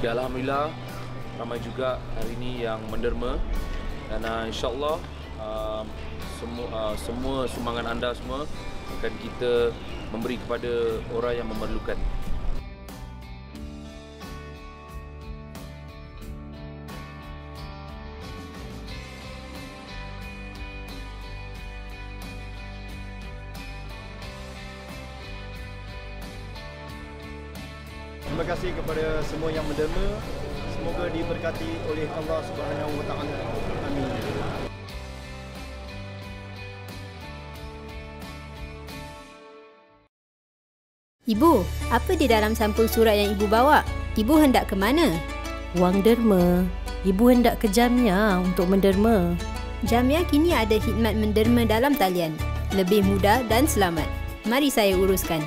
Jadi alhamdulillah ramai juga hari ini yang menderma, dan insyaAllah semua sumbangan anda semua akan kita memberi kepada orang yang memerlukan. Terima kasih kepada semua yang menderma. Semoga diberkati oleh Allah Subhanahu Wa Taala. Amin. Ibu, apa di dalam sampul surat yang ibu bawa? Ibu hendak ke mana? Wang derma. Ibu hendak ke Jamiah untuk menderma. Jamiah kini ada khidmat menderma dalam talian. Lebih mudah dan selamat. Mari saya uruskan.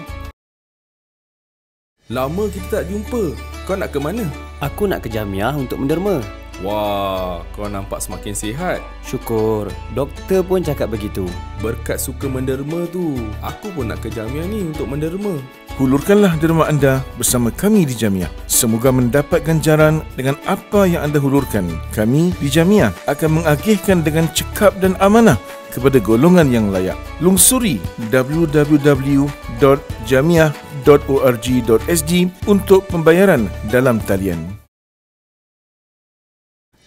Lama kita tak jumpa. Kau nak ke mana? Aku nak ke Jamiah untuk menderma. Wah, kau nampak semakin sihat. Syukur, doktor pun cakap begitu. Berkat suka menderma tu, aku pun nak ke Jamiah ni untuk menderma. Hulurkanlah derma anda bersama kami di Jamiah. Semoga mendapat ganjaran dengan apa yang anda hulurkan. Kami di Jamiah akan mengagihkan dengan cekap dan amanah kepada golongan yang layak. Lungsuri www.jamiah.org.sg untuk pembayaran dalam talian.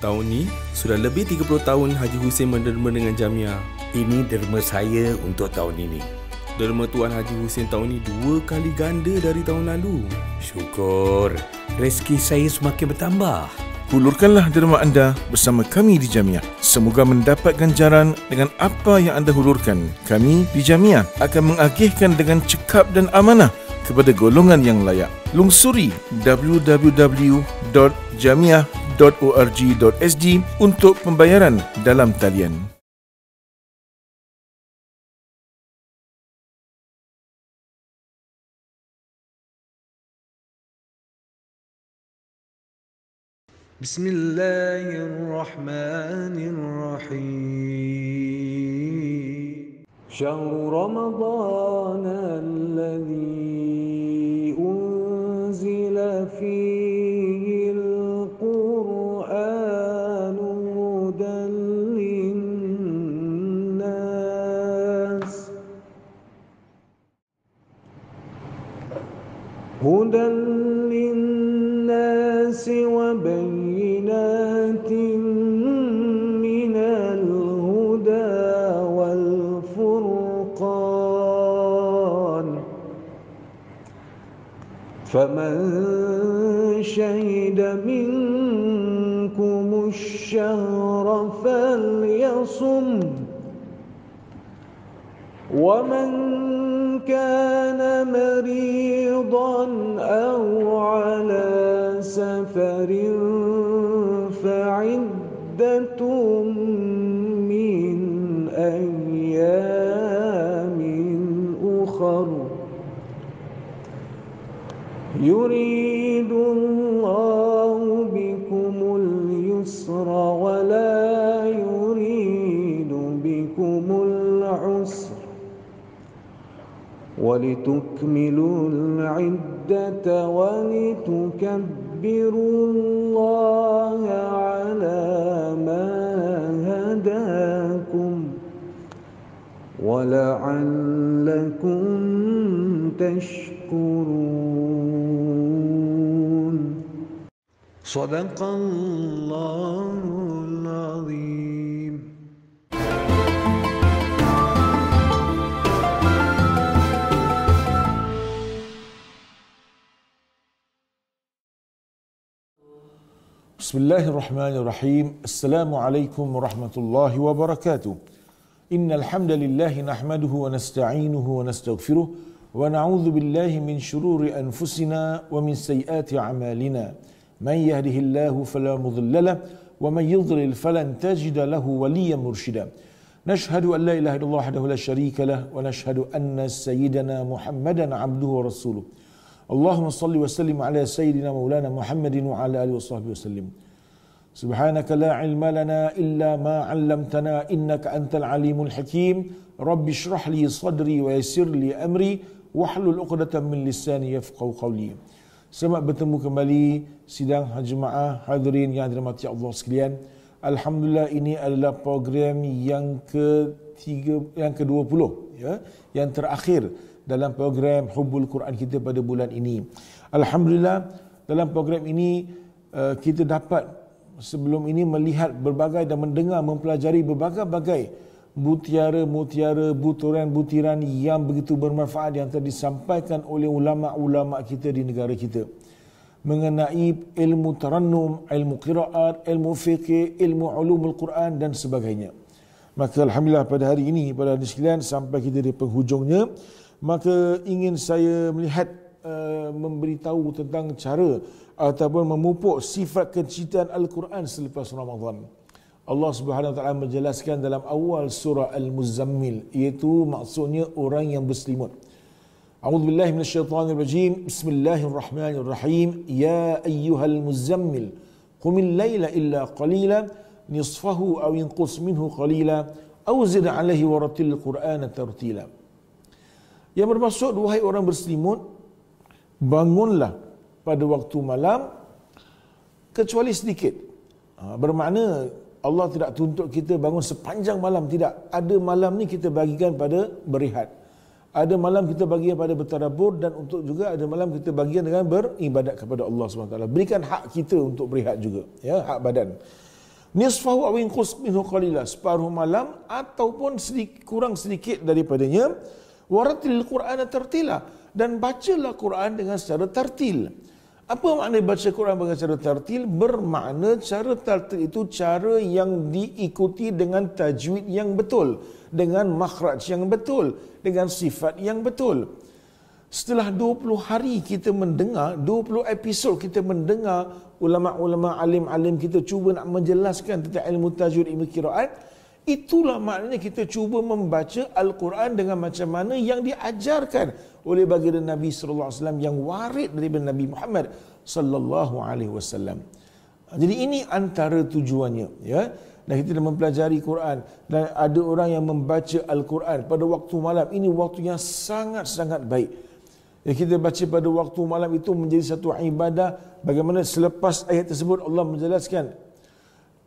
Tahun ni, sudah lebih 30 tahun Haji Hussein menderma dengan Jamiah. Ini derma saya untuk tahun ini. Derma Tuan Haji Hussein tahun ni 2 kali ganda dari tahun lalu. Syukur, rezeki saya semakin bertambah. Hulurkanlah derma anda bersama kami di Jamiah. Semoga mendapat ganjaran dengan apa yang anda hulurkan. Kami di Jamiah akan mengagihkan dengan cekap dan amanah kepada golongan yang layak. Lungsuri www.jamiah.org.sg untuk pembayaran dalam talian. Bismillahirrahmanirrahim. Syahrul Ramadan alladhi unzila fihi al-Qur'an hudan linnas wa bayyinatin minal huda wal furqan faman shahida minkum ash-shahra falyasum wa man kana maridan aw ala safarin fa'iddatun min ayyamin ukhar yuridu Allahu bikumul yusra wa la yuridu bikumul usra ولتكملوا العدة ولتكبروا الله على ما هداكم ولعلكم تشكرون صدق الله العظيم. Bismillahirrahmanirrahim. Assalamualaikum warahmatullahi wabarakatuh. Innal hamdalillah nahmaduhu wa nasta'inuhu wa nastaghfiruh wa na'udzu billahi min shururi anfusina wa min sayyiati a'malina. Man yahdihillahu fala mudilla lahu wa man yudlil falan tajida lahu waliyyan murshida. Nashhadu an la ilaha illallah wahdahu la syarika lahu wa nashhadu anna sayyidana Muhammadan 'abduhu wa rasuluh. Allahumma salli wa sallim ala sayyidina maulana Muhammadin wa ala alihi wa sahbihi wasallim. Subhanaka la ilma lana illa ma 'allamtana innaka antal alimul hakim. Rabbi shrah li sadri wa yassir li amri wahlul 'uqdatam min lisani yafqahu qawli. Selamat bertemu kembali sidang jemaah hadirin yang dirahmati Allah sekalian. Alhamdulillah, ini adalah program yang ke-20 ya, yang terakhir dalam program Hubbul Quran kita pada bulan ini. Alhamdulillah, dalam program ini kita dapat sebelum ini melihat berbagai dan mendengar, mempelajari berbagai-bagai mutiara-mutiara, butiran-butiran yang begitu bermanfaat yang telah disampaikan oleh ulama-ulama kita di negara kita mengenai ilmu tarannum, ilmu qiraat, ilmu fiqh, ilmu ulumul Quran dan sebagainya. Maka alhamdulillah pada hari ini, pada hari sekalian, sampai kita di penghujungnya, maka ingin saya melihat memberitahu tentang cara ataupun memupuk sifat kecintaan Al-Quran selepas Ramadan. Allah Subhanahu Wa Taala menjelaskan dalam awal surah Al-Muzammil, iaitu maksudnya orang yang berselimut. A'udzubillahi minasyaitonirrajim. Bismillahirrahmanirrahim. Ya ayyuhal muzammil qumil laila illa qalila nisfahu aw inqus minhu qalila aw zid 'alaihi warattil qur'ana tartila. Yang bermaksud, wahai orang berselimut, bangunlah pada waktu malam kecuali sedikit. Bermakna Allah tidak tuntut kita bangun sepanjang malam, tidak. Ada malam ni kita bagikan pada berehat. Ada malam kita bagian pada bertadabbur, dan untuk juga ada malam kita bagian dengan beribadat kepada Allah SWT. Berikan hak kita untuk berehat juga, ya, hak badan. Nisfahu aw inqus minhu qalila, separuh malam ataupun kurang sedikit daripadanya. Warattil Qur'ana tartila, dan bacalah Quran dengan secara tartil. Apa makna baca Quran dengan cara tartil? Bermakna cara tartil itu cara yang diikuti dengan tajwid yang betul, dengan makhraj yang betul, dengan sifat yang betul. Setelah 20 hari kita mendengar, 20 episod kita mendengar ulama-ulama alim-alim kita cuba nak menjelaskan tentang ilmu tajwid, ilmu qiraat, itulah maknanya kita cuba membaca Al-Quran dengan macam mana yang diajarkan oleh baginda Nabi sallallahu alaihi wasallam, yang warid daripada Nabi Muhammad sallallahu alaihi wasallam. Jadi ini antara tujuannya, ya. Dan kita mempelajari Quran, dan ada orang yang membaca Al-Quran pada waktu malam. Ini waktu yang sangat-sangat baik. Ya, kita baca pada waktu malam itu menjadi satu ibadah. Bagaimana selepas ayat tersebut Allah menjelaskan,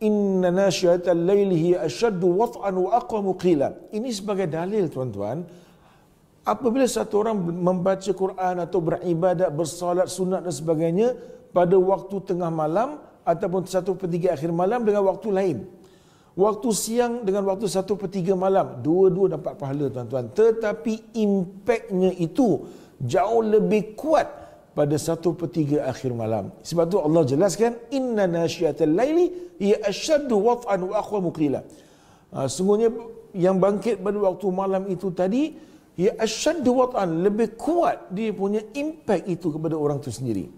Inna nasyiatal laili hiya ashaddu wat'an wa aqwamu qila. Ini sebagai dalil, tuan-tuan, apabila satu orang membaca Quran atau beribadat, bersolat sunat dan sebagainya pada waktu tengah malam ataupun 1/3 akhir malam dengan waktu lain, waktu siang dengan waktu 1/3 malam, dua-dua dapat pahala, tuan-tuan. Tetapi impaknya itu jauh lebih kuat pada 1/3 akhir malam. Sebab tu Allah jelaskan, Inna nasyiatal laili hiya ashaddu wat'an wa aqwamu qila. Sungguhnya yang bangkit pada waktu malam itu tadi, ya ashaddu wat'an, lebih kuat dia punya impak itu kepada orang itu sendiri.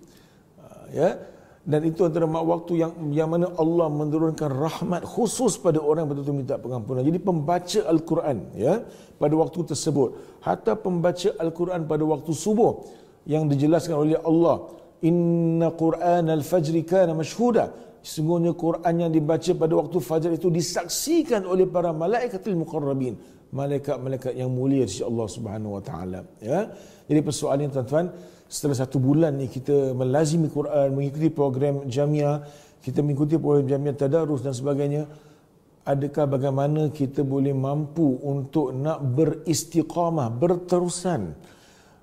Ya, dan itu antara waktu yang mana Allah menurunkan rahmat khusus pada orang yang betul-betul minta pengampunan. Jadi pembaca Al-Quran, ya, pada waktu tersebut, hatta pembaca Al-Quran pada waktu subuh yang dijelaskan oleh Allah, Inna Quran al-fajri kana mashhuda. Sesungguhnya Quran yang dibaca pada waktu fajar itu disaksikan oleh para malaikatul muqarrabin, malaikat-malaikat yang mulia di sisi Allah Subhanahu Wa Taala. Ya, jadi persoalannya, tuan-tuan, setelah 1 bulan ni kita melazimi Quran, mengikuti program jamiah, kita mengikuti program jamiah tadarus dan sebagainya, adakah bagaimana kita boleh mampu untuk nak beristiqamah, berterusan,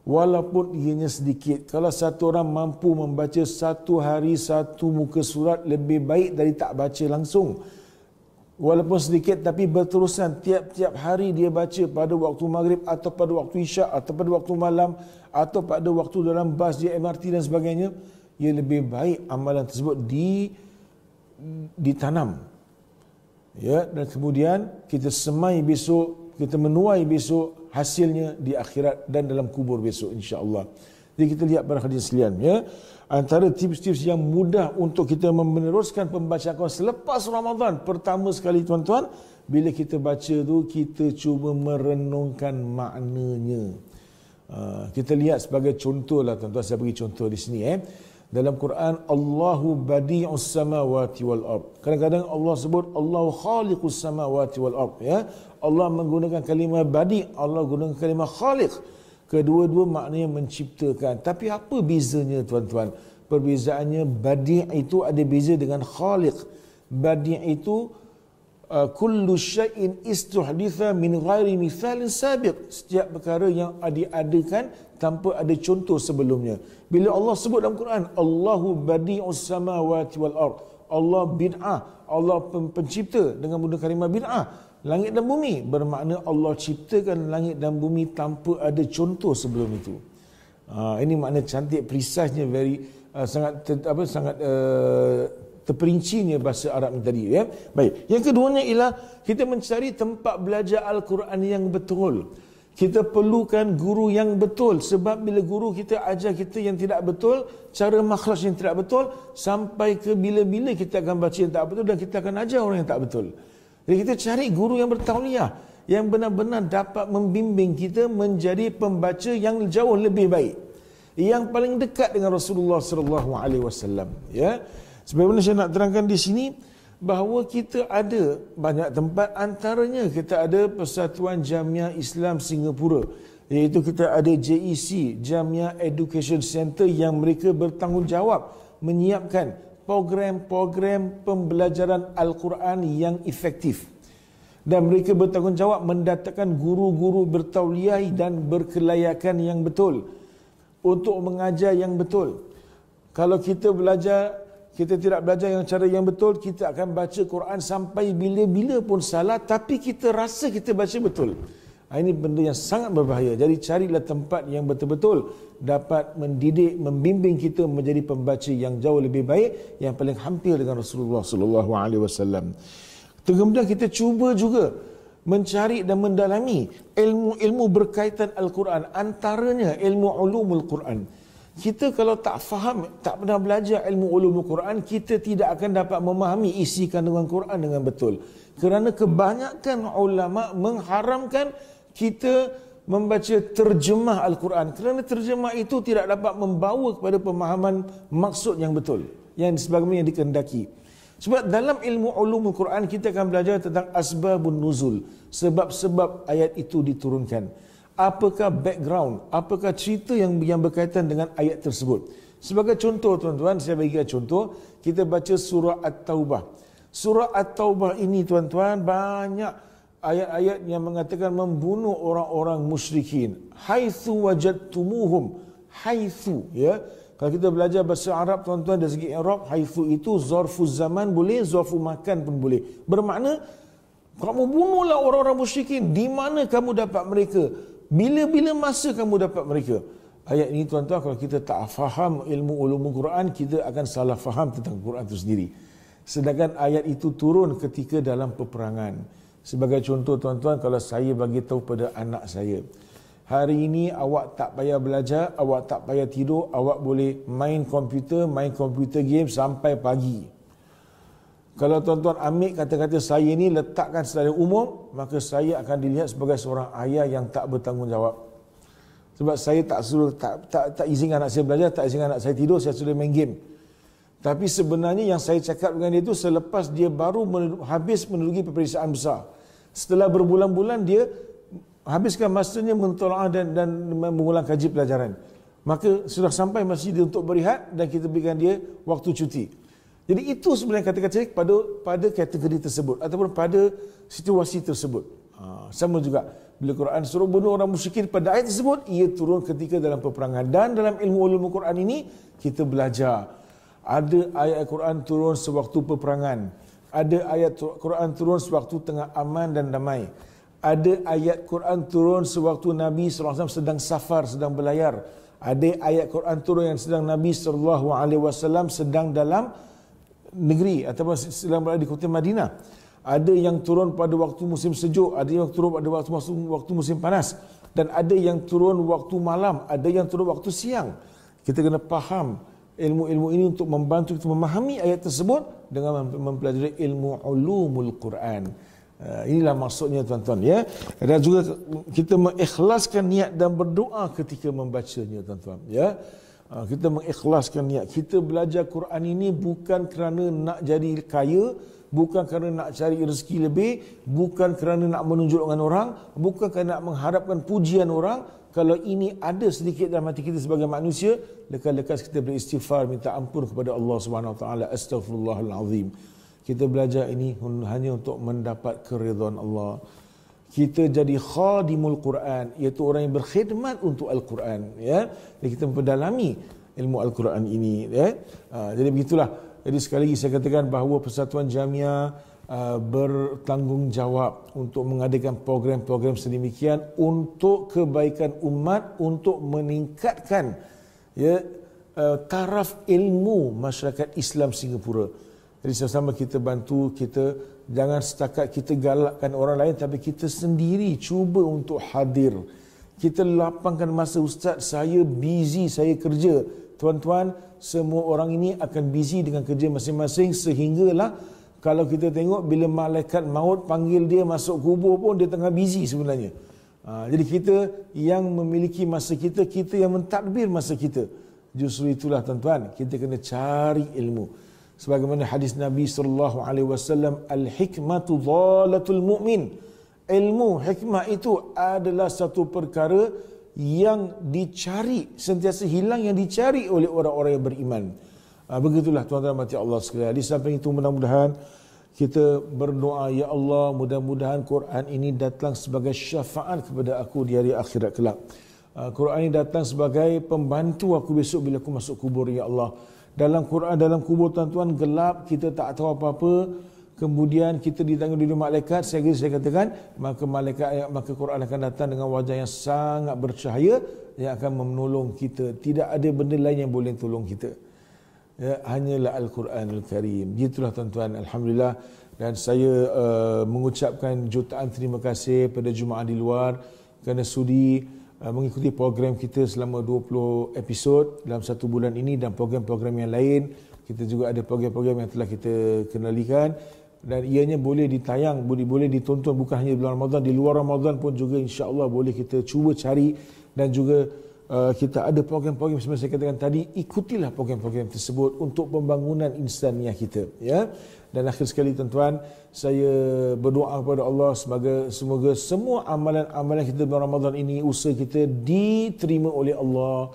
walaupun ianya sedikit? Kalau satu orang mampu membaca 1 hari 1 muka surat, lebih baik dari tak baca langsung. Walaupun sedikit tapi berterusan, tiap-tiap hari dia baca pada waktu maghrib atau pada waktu isyak atau pada waktu malam atau pada waktu dalam bas, di MRT dan sebagainya, ia lebih baik amalan tersebut ditanam. Ya, dan kemudian kita semai besok, kita menuai besok hasilnya di akhirat dan dalam kubur besok, insya-Allah. Jadi kita lihat para hadirin sekalian, ya, antara tips-tips yang mudah untuk kita meneruskan pembacaan Quran selepas Ramadan. Pertama sekali, tuan-tuan, bila kita baca tu, kita cuba merenungkan maknanya. Kita lihat sebagai contoh lah, tuan-tuan, saya bagi contoh di sini. Dalam Quran, Allahu badi'us samawati wal ard. Kadang-kadang Allah sebut Allahu khaliqus samawati wal ard, ya. Allah menggunakan kalimah badi', Allah gunakan kalimah khaliq. Kedua-dua maknanya menciptakan. Tapi apa bezanya tuan-tuan? Perbezaannya badi' itu ada beza dengan khaliq. Badi' itu kullu syai'in istuhditha min ghairi mithalin sabiq. Setiap perkara yang diadakan tanpa ada contoh sebelumnya. Bila Allah sebut dalam Quran, Allahu badi'us samawati wal ard. Allah bid'ah, Allah pencipta dengan menggunakan kalimah bid'ah. Langit dan bumi bermakna Allah ciptakan langit dan bumi tanpa ada contoh sebelum itu. Ini makna cantik, precisenya, very sangat terperincinya bahasa Arab ni tadi, ya. Baik. Yang keduanya ialah kita mencari tempat belajar Al-Quran yang betul. Kita perlukan guru yang betul, sebab bila guru kita ajar kita yang tidak betul, cara makhraj yang tidak betul, sampai ke bila-bila kita akan baca yang tak betul dan kita akan ajar orang yang tak betul. Jadi kita cari guru yang bertauliah, yang benar-benar dapat membimbing kita menjadi pembaca yang jauh lebih baik, yang paling dekat dengan Rasulullah sallallahu alaihi wasallam, ya. Sebagaimana saya nak terangkan di sini bahawa kita ada banyak tempat, antaranya kita ada Persatuan Jamiah Islam Singapura, iaitu kita ada JEC, Jamiah Education Center, yang mereka bertanggungjawab menyiapkan program-program pembelajaran Al-Quran yang efektif. Dan mereka bertanggungjawab mendatangkan guru-guru bertauliah dan berkelayakan yang betul untuk mengajar yang betul. Kalau kita tidak belajar yang cara yang betul, kita akan baca Quran sampai bila-bila pun salah, tapi kita rasa kita baca betul. Ini benda yang sangat berbahaya. Jadi carilah tempat yang betul-betul dapat mendidik, membimbing kita menjadi pembaca yang jauh lebih baik, yang paling hampir dengan Rasulullah sallallahu alaihi wasallam. Kemudian kita cuba juga mencari dan mendalami ilmu-ilmu berkaitan Al-Quran, antaranya ilmu ulumul Quran. Kita kalau tak faham, tak pernah belajar ilmu ulumul Quran, kita tidak akan dapat memahami isi kandungan Quran dengan betul. Kerana kebanyakan ulama mengharamkan kita membaca terjemah Al-Quran, kerana terjemah itu tidak dapat membawa kepada pemahaman maksud yang betul, yang sebagaimana yang dikehendaki. Sebab dalam ilmu ulumul Quran kita akan belajar tentang asbabun nuzul, sebab-sebab ayat itu diturunkan. Apakah background, apakah cerita yang berkaitan dengan ayat tersebut. Sebagai contoh tuan-tuan, saya bagi contoh, kita baca surah At-Taubah. Surah At-Taubah ini tuan-tuan banyak ayat-ayat yang mengatakan membunuh orang-orang musyrikin. Haitsu wajadtumuhum, haitsu, ya. Kalau kita belajar bahasa Arab tuan-tuan, dari segi i'rab, haitsu itu zarfuz zaman boleh, zarfu makan pun boleh. Bermakna kamu bunuhlah orang-orang musyrikin, di mana kamu dapat mereka, bila-bila masa kamu dapat mereka. Ayat ini tuan-tuan, kalau kita tak faham ilmu ulumul Quran, kita akan salah faham tentang Quran itu sendiri. Sedangkan ayat itu turun ketika dalam peperangan. Sebagai contoh tuan-tuan, kalau saya bagi tahu pada anak saya, hari ini awak tak payah belajar, awak tak payah tidur, awak boleh main komputer game sampai pagi. Kalau tuan-tuan ambil kata-kata saya ni, letakkan secara umum, maka saya akan dilihat sebagai seorang ayah yang tak bertanggungjawab. Sebab saya tak izinkan anak saya belajar, tak izinkan anak saya tidur, saya suruh main game. Tapi sebenarnya yang saya cakap dengan dia itu selepas dia baru habis menerugi peperiksaan besar. Setelah berbulan-bulan dia habiskan masanya mentolaah dan mengulang kaji pelajaran. Maka sudah sampai masa dia untuk berehat dan kita berikan dia waktu cuti. Jadi itu sebenarnya kata-kata pada kategori tersebut ataupun pada situasi tersebut. Sama juga bila Quran suruh bunuh orang musyrikin, pada ayat tersebut ia turun ketika dalam peperangan. Dan dalam ilmu ulumul Quran ini kita belajar ada ayat Quran turun sewaktu peperangan, ada ayat Quran turun sewaktu tengah aman dan damai, ada ayat Quran turun sewaktu Nabi SAW sedang safar, sedang berlayar, ada ayat Quran turun yang sedang Nabi SAW sedang dalam negeri ataupun sedang berada di kota Madinah, ada yang turun pada waktu musim sejuk, ada yang turun pada waktu musim panas, dan ada yang turun waktu malam, ada yang turun waktu siang. Kita kena faham ilmu-ilmu ini untuk membantu kita memahami ayat tersebut dengan mempelajari ilmu ulumul Quran. Inilah maksudnya tuan-tuan, ya. Dan juga kita mengikhlaskan niat dan berdoa ketika membacanya tuan-tuan, ya. Kita mengikhlaskan niat. Kita belajar Quran ini bukan kerana nak jadi kaya, bukan kerana nak cari rezeki lebih, bukan kerana nak menunjuk dengan orang, bukan kerana nak mengharapkan pujian orang. Kalau ini ada sedikit dalam hati kita sebagai manusia, lekas-lekas kita beristighfar, minta ampun kepada Allah Subhanahu Wa Taala. Astaghfirullahalazim. Kita belajar ini hanya untuk mendapat keridhaan Allah. Kita jadi khadimul Quran, iaitu orang yang berkhidmat untuk Al-Quran, ya. Jadi kita memperdalami ilmu Al-Quran ini, ya. Jadi begitulah. Jadi sekali lagi saya katakan bahawa Persatuan Jamiah bertanggungjawab untuk mengadakan program-program sedemikian untuk kebaikan umat, untuk meningkatkan, ya, taraf ilmu masyarakat Islam Singapura. Jadi sama-sama kita bantu, kita jangan setakat kita galakkan orang lain, tapi kita sendiri cuba untuk hadir. Kita lapangkan masa, ustaz saya busy, saya kerja. Tuan-tuan, semua orang ini akan busy dengan kerja masing-masing, sehinggalah kalau kita tengok bila malaikat maut panggil dia masuk kubur pun dia tengah busy sebenarnya. Jadi kita yang memiliki masa kita, kita yang mentadbir masa kita. Justru itulah tuan-tuan, kita kena cari ilmu. Sebagaimana hadis Nabi SAW, al-hikmatu dhalatul mu'min. Ilmu, hikmah itu adalah satu perkara yang dicari, sentiasa hilang, yang dicari oleh orang-orang yang beriman. Begitulah tuan-tuan mati Allah sekalian. Di samping itu mudah-mudahan kita berdoa, ya Allah, mudah-mudahan Quran ini datang sebagai syafaat kepada aku di hari akhirat kelak. Quran ini datang sebagai pembantu aku besok bila aku masuk kubur, ya Allah. Dalam Quran, dalam kubur tuan-tuan gelap, kita tak tahu apa-apa. Kemudian kita ditanggung oleh malaikat, saya katakan, maka Quran akan datang dengan wajah yang sangat bercahaya yang akan menolong kita. Tidak ada benda lain yang boleh tolong kita. Ya, hanyalah Al-Quranul Karim. Gitulah tuan-tuan, alhamdulillah. Dan saya mengucapkan jutaan terima kasih pada jemaah di luar kerana sudi mengikuti program kita selama 20 episod dalam satu bulan ini, dan program-program yang lain. Kita juga ada program-program yang telah kita kenalikan, dan ianya boleh ditayang, boleh ditonton bukan hanya bulan Ramadan, di luar Ramadan pun juga insya-Allah boleh kita cuba cari. Dan juga kita ada program-program seperti saya katakan tadi, ikutilah program-program tersebut untuk pembangunan insaniah kita, ya. Dan akhir sekali tuan-tuan, saya berdoa kepada Allah semoga semua amalan-amalan kita bulan Ramadan ini, usaha kita diterima oleh Allah.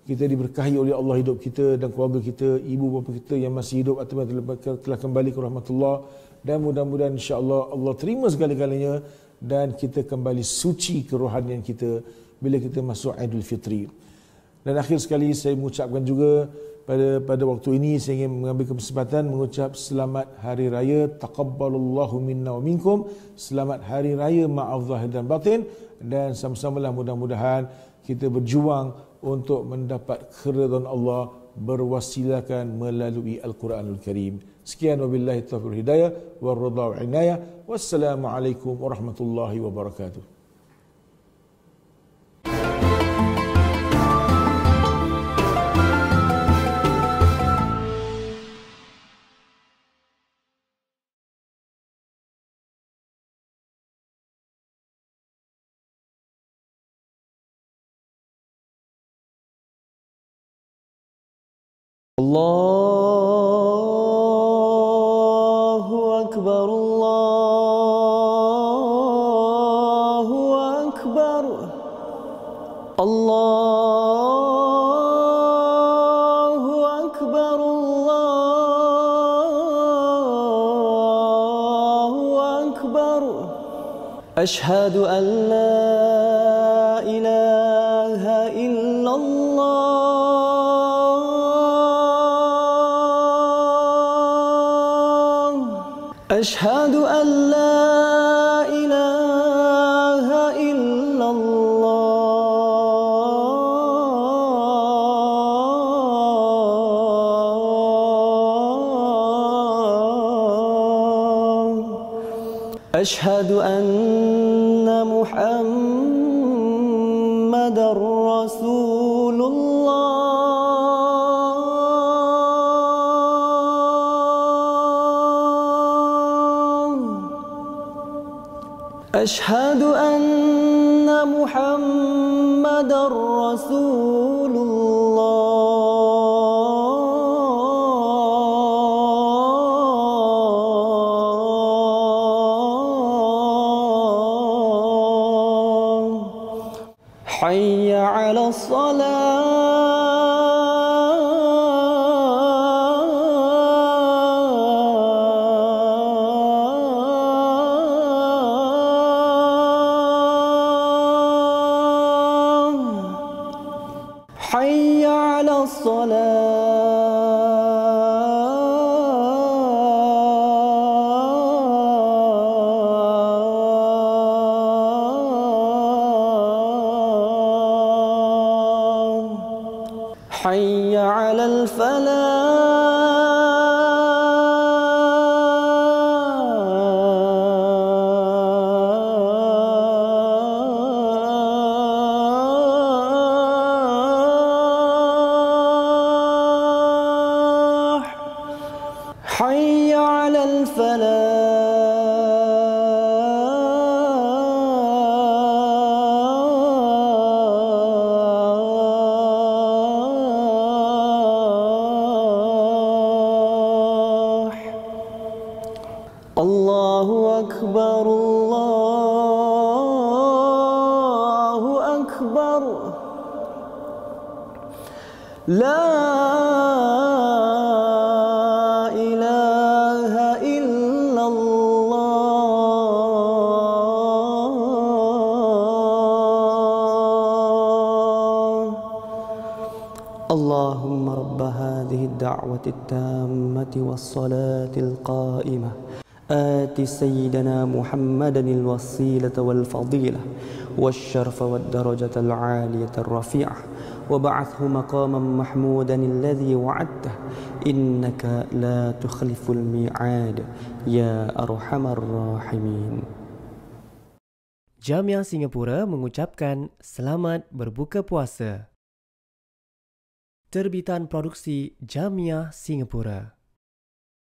Kita diberkahi oleh Allah hidup kita dan keluarga kita, ibu bapa kita yang masih hidup atau telah kembali ke rahmatullah. Dan mudah-mudahan insya-Allah Allah terima segala-galanya dan kita kembali suci kerohanian kita bila kita masuk Aidil Fitri. Dan akhir sekali saya mengucapkan juga pada waktu ini saya ingin mengambil kesempatan mengucap selamat hari raya taqabbalallahu minna wa minkum. Selamat hari raya maaf zahir dan batin, dan sama-samalah mudah-mudahan kita berjuang untuk mendapat keridhaan Allah berwasilakan melalui Al-Quranul Karim. Sekian, wabillahi taufiq hidayah wal ridha wal inayah. Wassalamualaikum warahmatullahi wabarakatuh. Allahu Akbar, Allahu Akbar, Allahu Akbar, Allahu Akbar. Ashhadu an la ilaha illallah. أشهد أن لا إله إلا الله. أشهد أن محمدًا رسول الله. أشهد أن محمدًا رسول الله. حي على الصلاة حي على الصلاة حي على الفلاح حي على الفلاح الله أكبر الله أكبر لا إله إلا الله اللهم رب هذه الدعوة التامة والصلاة القائمة آت سيدنا محمدا الوسيلة والفضيلة والشرف والدرجة العالية الرفيعة وبعثه مقاما محمودا الذي وعدته إنك لا تخلف الميعاد يا أرحم الراحمين. Jamia Singapura mengucapkan selamat berbuka puasa. Terbitan produksi Jamia Singapura.